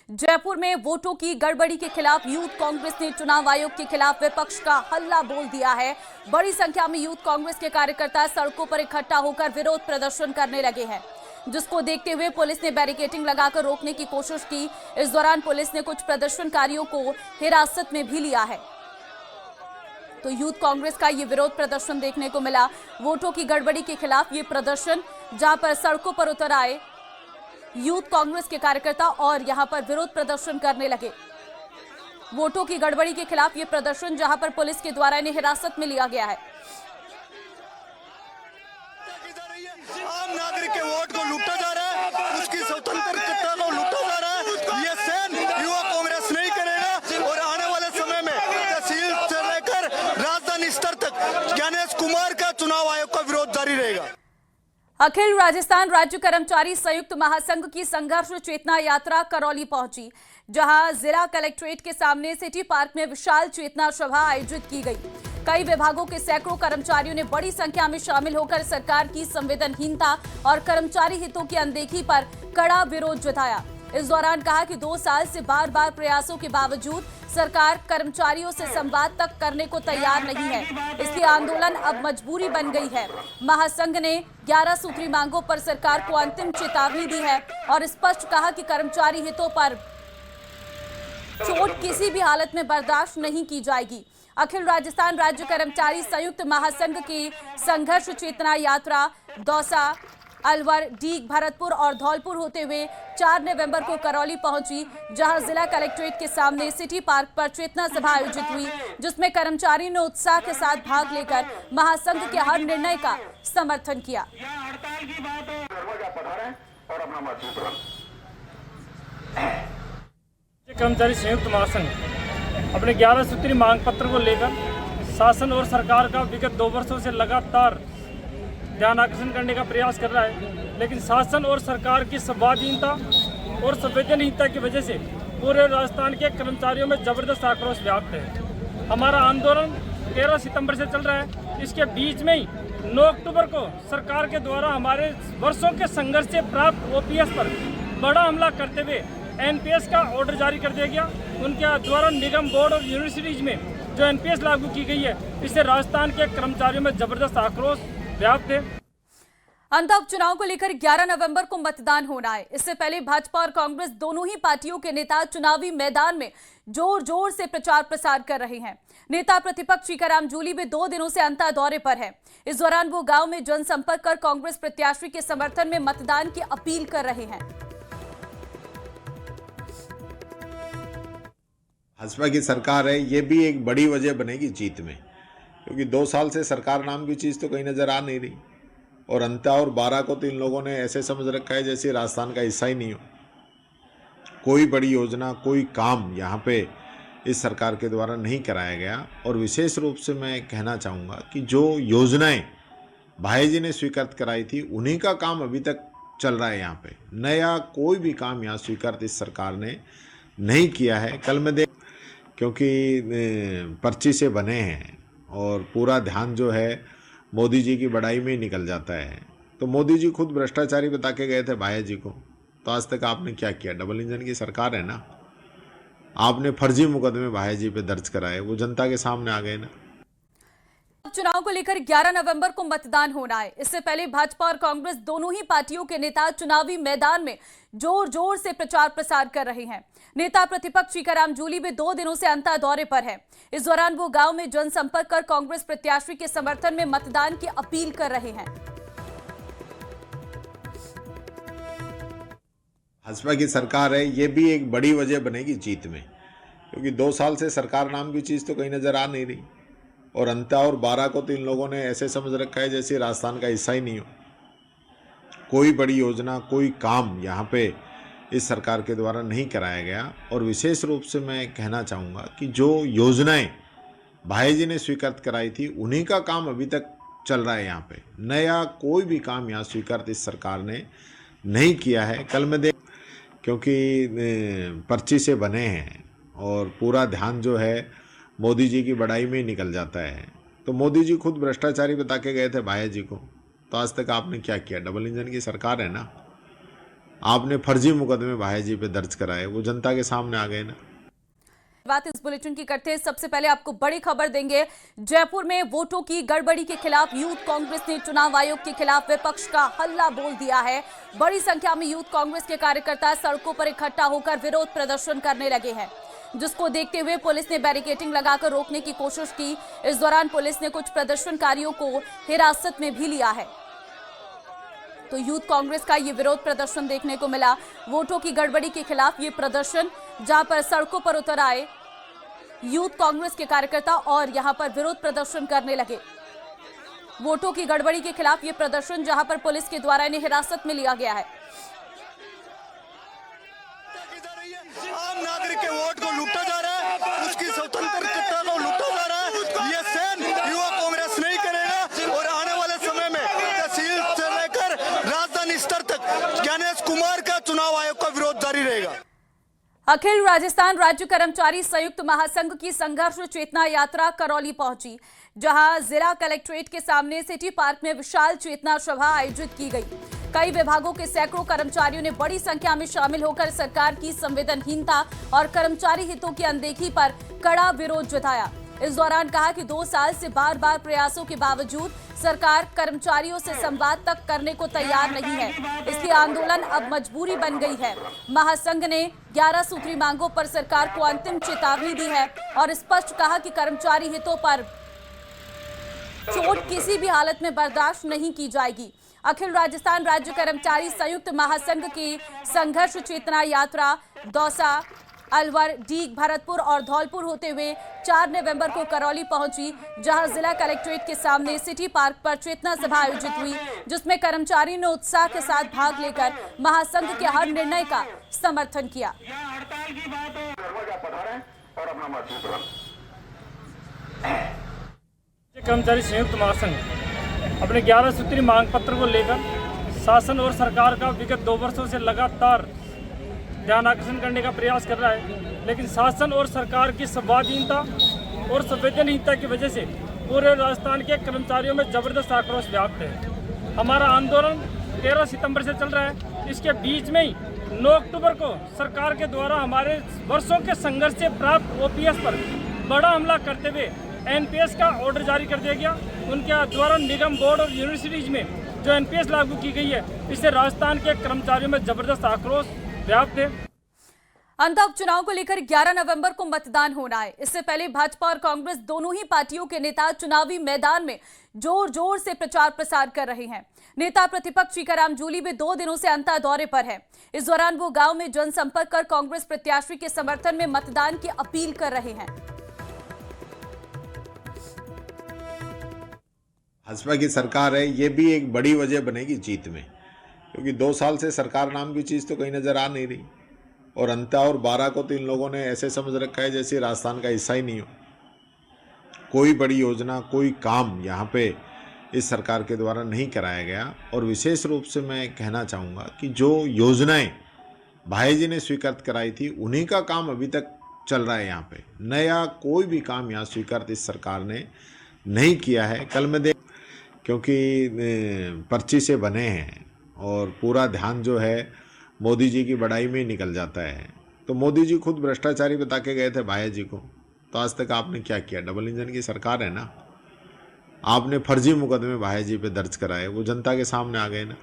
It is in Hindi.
जयपुर में वोटों की गड़बड़ी के खिलाफ यूथ कांग्रेस ने चुनाव आयोग के खिलाफ विपक्ष का हल्ला बोल दिया है। बड़ी संख्या में यूथ कांग्रेस के कार्यकर्ता सड़कों पर इकट्ठा होकर विरोध प्रदर्शन करने लगे हैं, जिसको देखते हुए पुलिस ने बैरिकेडिंग लगाकर रोकने की कोशिश की। इस दौरान पुलिस ने कुछ प्रदर्शनकारियों को हिरासत में भी लिया है। तो यूथ कांग्रेस का ये विरोध प्रदर्शन देखने को मिला। वोटों की गड़बड़ी के खिलाफ ये प्रदर्शन, जहां पर सड़कों पर उतर आए यूथ कांग्रेस के कार्यकर्ता और यहां पर विरोध प्रदर्शन करने लगे। वोटों की गड़बड़ी के खिलाफ ये प्रदर्शन, जहां पर पुलिस के द्वारा इन्हें हिरासत में लिया गया है। आम नागरिक के वोट को लूटा जा रहा है, उसकी स्वतंत्रता को लूटा जा रहा है। ये सहन युवा कांग्रेस नहीं करेगा और आने वाले समय में तहसील से लेकर राजधानी स्तर तक ज्ञानेश कुमार का चुनाव आयोग का विरोध जारी रहेगा। अखिल राजस्थान राज्य कर्मचारी संयुक्त महासंघ की संघर्ष चेतना यात्रा करौली पहुंची, जहां जिला कलेक्ट्रेट के सामने सिटी पार्क में विशाल चेतना सभा आयोजित की गई। कई विभागों के सैकड़ों कर्मचारियों ने बड़ी संख्या में शामिल होकर सरकार की संवेदनहीनता और कर्मचारी हितों की अनदेखी पर कड़ा विरोध जताया। इस दौरान कहा कि 2 साल से बार बार प्रयासों के बावजूद सरकार कर्मचारियों से संवाद तक करने को तैयार नहीं है, इसलिए आंदोलन अब मजबूरी बन गई है। महासंघ ने 11 सूत्री मांगों पर सरकार को अंतिम चेतावनी दी है और स्पष्ट कहा कि कर्मचारी हितों पर चोट किसी भी हालत में बर्दाश्त नहीं की जाएगी। अखिल राजस्थान राज्य कर्मचारी संयुक्त महासंघ की संघर्ष चेतना यात्रा दौसा, अलवर, डीग, भरतपुर और धौलपुर होते हुए 4 नवंबर को करौली पहुंची, जहां जिला कलेक्ट्रेट के सामने सिटी पार्क पर चेतना सभा आयोजित हुई, जिसमें कर्मचारियों ने उत्साह के साथ भाग लेकर महासंघ के हर निर्णय का समर्थन किया। कर्मचारी संयुक्त महासंघ अपने 11 सूत्री मांग पत्र को लेकर शासन और सरकार का विगत 2 वर्षों से लगातार ध्यान आकर्षण करने का प्रयास कर रहा है, लेकिन शासन और सरकार की संवादहीनता और संवेदनहीनता की वजह से पूरे राजस्थान के कर्मचारियों में जबरदस्त आक्रोश व्याप्त है। हमारा आंदोलन 13 सितंबर से चल रहा है। इसके बीच में ही 9 अक्टूबर को सरकार के द्वारा हमारे वर्षों के संघर्ष से प्राप्त ओपीएस पर बड़ा हमला करते हुए एनपीएस का ऑर्डर जारी कर दिया गया। उनके द्वारा निगम, बोर्ड और यूनिवर्सिटीज में जो एनपीएस लागू की गई है, इससे राजस्थान के कर्मचारियों में जबरदस्त आक्रोश व्याप्त है। अंत उपचुनाव को लेकर 11 नवंबर को मतदान होना है। इससे पहले भाजपा और कांग्रेस दोनों ही पार्टियों के नेता चुनावी मैदान में जोर जोर से प्रचार प्रसार कर रहे हैं। नेता प्रतिपक्ष सीकाराम जूली भी 2 दिनों से अंता दौरे पर है। इस दौरान वो गांव में जनसंपर्क कर कांग्रेस प्रत्याशी के समर्थन में मतदान की अपील कर रहे हैं। भाजपा की सरकार है, ये भी एक बड़ी वजह बनेगी जीत में, क्योंकि 2 साल से सरकार नाम की चीज़ तो कहीं नज़र आ नहीं रही और अंता और 12 को तो इन लोगों ने ऐसे समझ रखा है जैसे राजस्थान का हिस्सा ही नहीं हो। कोई बड़ी योजना, कोई काम यहाँ पे इस सरकार के द्वारा नहीं कराया गया। और विशेष रूप से मैं कहना चाहूँगा कि जो योजनाएं भाई जी ने स्वीकृत कराई थी, उन्हीं का काम अभी तक चल रहा है। यहाँ पे नया कोई भी काम यहाँ स्वीकृत इस सरकार ने नहीं किया है। कल मैं क्योंकि पर्ची से बने हैं और पूरा ध्यान जो है मोदी जी की बड़ाई में ही निकल जाता है। तो मोदी जी खुद भ्रष्टाचारी बता के गए थे भाई जी को, तो आज तक आपने क्या किया? डबल इंजन की सरकार है ना। आपने फर्जी मुकदमे भाई जी पे दर्ज कराए, वो जनता के सामने आ गए ना। चुनाव को लेकर 11 नवंबर को मतदान होना है। इससे पहले भाजपा और कांग्रेस दोनों ही पार्टियों के नेता चुनावी मैदान में जोर जोर से प्रचार प्रसार कर रहे हैं। नेता प्रतिपक्ष सीकाराम जूली भी 2 दिनों से अंता दौरे पर है। इस दौरान वो गांव में जनसंपर्क कर कांग्रेस प्रत्याशी के समर्थन में मतदान की अपील कर रहे हैं। भाजपा की सरकार है, ये भी एक बड़ी वजह बनेगी जीत में, क्योंकि 2 साल से सरकार नाम की चीज़ तो कहीं नज़र आ नहीं रही और अंता और 12 को तो इन लोगों ने ऐसे समझ रखा है जैसे राजस्थान का हिस्सा ही नहीं हो। कोई बड़ी योजना, कोई काम यहाँ पे इस सरकार के द्वारा नहीं कराया गया। और विशेष रूप से मैं कहना चाहूँगा कि जो योजनाएं भाई जी ने स्वीकृत कराई थी, उन्हीं का काम अभी तक चल रहा है। यहाँ पे नया कोई भी काम यहाँ स्वीकृत इस सरकार ने नहीं किया है। कल मैं क्योंकि पर्ची से बने हैं और पूरा ध्यान जो है मोदी जी की बड़ाई में ही निकल जाता है। तो मोदी जी खुद भ्रष्टाचारी बता के गए थे भाई जी को, तो आज तक आपने क्या किया? डबल इंजन की सरकार है ना। आपने फर्जी मुकदमे भाई जी पे दर्ज कराए, वो जनता के सामने आ गए ना। बात इस बुलेटिन की करते हैं। सबसे पहले आपको बड़ी खबर देंगे। जयपुर में वोटों की गड़बड़ी के खिलाफ यूथ कांग्रेस ने चुनाव आयोग के खिलाफ विपक्ष का हल्ला बोल दिया है। बड़ी संख्या में यूथ कांग्रेस के कार्यकर्ता सड़कों पर इकट्ठा होकर विरोध प्रदर्शन करने लगे हैं, जिसको देखते हुए पुलिस ने बैरिकेडिंग लगाकर रोकने की कोशिश की। इस दौरान पुलिस ने कुछ प्रदर्शनकारियों को हिरासत में भी लिया है। तो यूथ कांग्रेस का ये विरोध प्रदर्शन देखने को मिला। वोटों की गड़बड़ी के खिलाफ ये प्रदर्शन, जहां पर सड़कों पर उतर आए यूथ कांग्रेस के कार्यकर्ता और यहां पर विरोध प्रदर्शन करने लगे। वोटों की गड़बड़ी के खिलाफ ये प्रदर्शन, जहां पर पुलिस के द्वारा इन्हें हिरासत में लिया गया है। आम नागरिक के वोट को लूटा जा रहा है, उसकी स्वतंत्रता को लूटा जा रहा है। ये सहन युवा कांग्रेस नहीं करेगा और आने वाले समय में तहसील से लेकर राजधानी स्तर तक ज्ञानेश कुमार का चुनाव आयोग का विरोध जारी रहेगा। अखिल राजस्थान राज्य कर्मचारी संयुक्त महासंघ की संघर्ष चेतना यात्रा करौली पहुंची, जहां जिला कलेक्ट्रेट के सामने सिटी पार्क में विशाल चेतना सभा आयोजित की गई। कई विभागों के सैकड़ों कर्मचारियों ने बड़ी संख्या में शामिल होकर सरकार की संवेदनहीनता और कर्मचारी हितों की अनदेखी पर कड़ा विरोध जताया। इस दौरान कहा कि 2 साल से बार बार प्रयासों के बावजूद सरकार कर्मचारियों से संवाद तक करने को तैयार नहीं है, इसलिए आंदोलन अब मजबूरी बन गई है। महासंघ ने 11 सूत्री मांगों पर सरकार को अंतिम चेतावनी दी है और स्पष्ट कहा कि कर्मचारी हितों पर चोट किसी भी हालत में बर्दाश्त नहीं की जाएगी। अखिल राजस्थान राज्य कर्मचारी संयुक्त महासंघ की संघर्ष चेतना यात्रा दौसा, अलवर, डीग, भरतपुर और धौलपुर होते हुए 4 नवंबर को करौली पहुंची, जहां जिला कलेक्ट्रेट के सामने सिटी पार्क पर चेतना सभा आयोजित हुई, जिसमें कर्मचारियों ने उत्साह के साथ भाग लेकर महासंघ के हर निर्णय का समर्थन किया। कर्मचारी संयुक्त महासंघ अपने 11 सूत्री मांग पत्र को लेकर शासन और सरकार का विगत 2 वर्षों से लगातार ध्यान आकर्षण करने का प्रयास कर रहा है, लेकिन शासन और सरकार की संवादहीनता और संवेदनहीनता की वजह से पूरे राजस्थान के कर्मचारियों में जबरदस्त आक्रोश व्याप्त है। हमारा आंदोलन 13 सितंबर से चल रहा है। इसके बीच में ही 9 अक्टूबर को सरकार के द्वारा हमारे वर्षों के संघर्ष से प्राप्त ओपीएस पर बड़ा हमला करते हुए एनपीएस का ऑर्डर जारी कर दिया गया। उनके द्वारा निगम बोर्ड और यूनिवर्सिटीज में जो एनपीएस लागू की गई है, इससे राजस्थान के कर्मचारियों में जबरदस्त आक्रोश व्याप्त है। अंत उपचुनाव को लेकर 11 नवंबर को मतदान होना है। इससे पहले भाजपा और कांग्रेस दोनों ही पार्टियों के नेता चुनावी मैदान में जोर जोर से प्रचार प्रसार कर रहे हैं। नेता प्रतिपक्ष टीकाराम जूली भी 2 दिनों से अंता दौरे पर है। इस दौरान वो गांव में जनसंपर्क कर कांग्रेस प्रत्याशी के समर्थन में मतदान की अपील कर रहे हैं। भाजपा की सरकार है, ये भी एक बड़ी वजह बनेगी जीत में, क्योंकि 2 साल से सरकार नाम की चीज़ तो कहीं नज़र आ नहीं रही और अंता और 12 को तो इन लोगों ने ऐसे समझ रखा है जैसे राजस्थान का हिस्सा ही नहीं हो। कोई बड़ी योजना, कोई काम यहाँ पे इस सरकार के द्वारा नहीं कराया गया। और विशेष रूप से मैं कहना चाहूँगा कि जो योजनाएं भाई जी ने स्वीकृत कराई थी, उन्हीं का काम अभी तक चल रहा है। यहाँ पे नया कोई भी काम यहाँ स्वीकृत इस सरकार ने नहीं किया है। कल मैं देख, क्योंकि पर्ची से बने हैं और पूरा ध्यान जो है मोदी जी की बड़ाई में ही निकल जाता है। तो मोदी जी खुद भ्रष्टाचारी बता के गए थे भाई जी को, तो आज तक आपने क्या किया? डबल इंजन की सरकार है ना। आपने फर्जी मुकदमे भाई जी पे दर्ज कराए, वो जनता के सामने आ गए ना।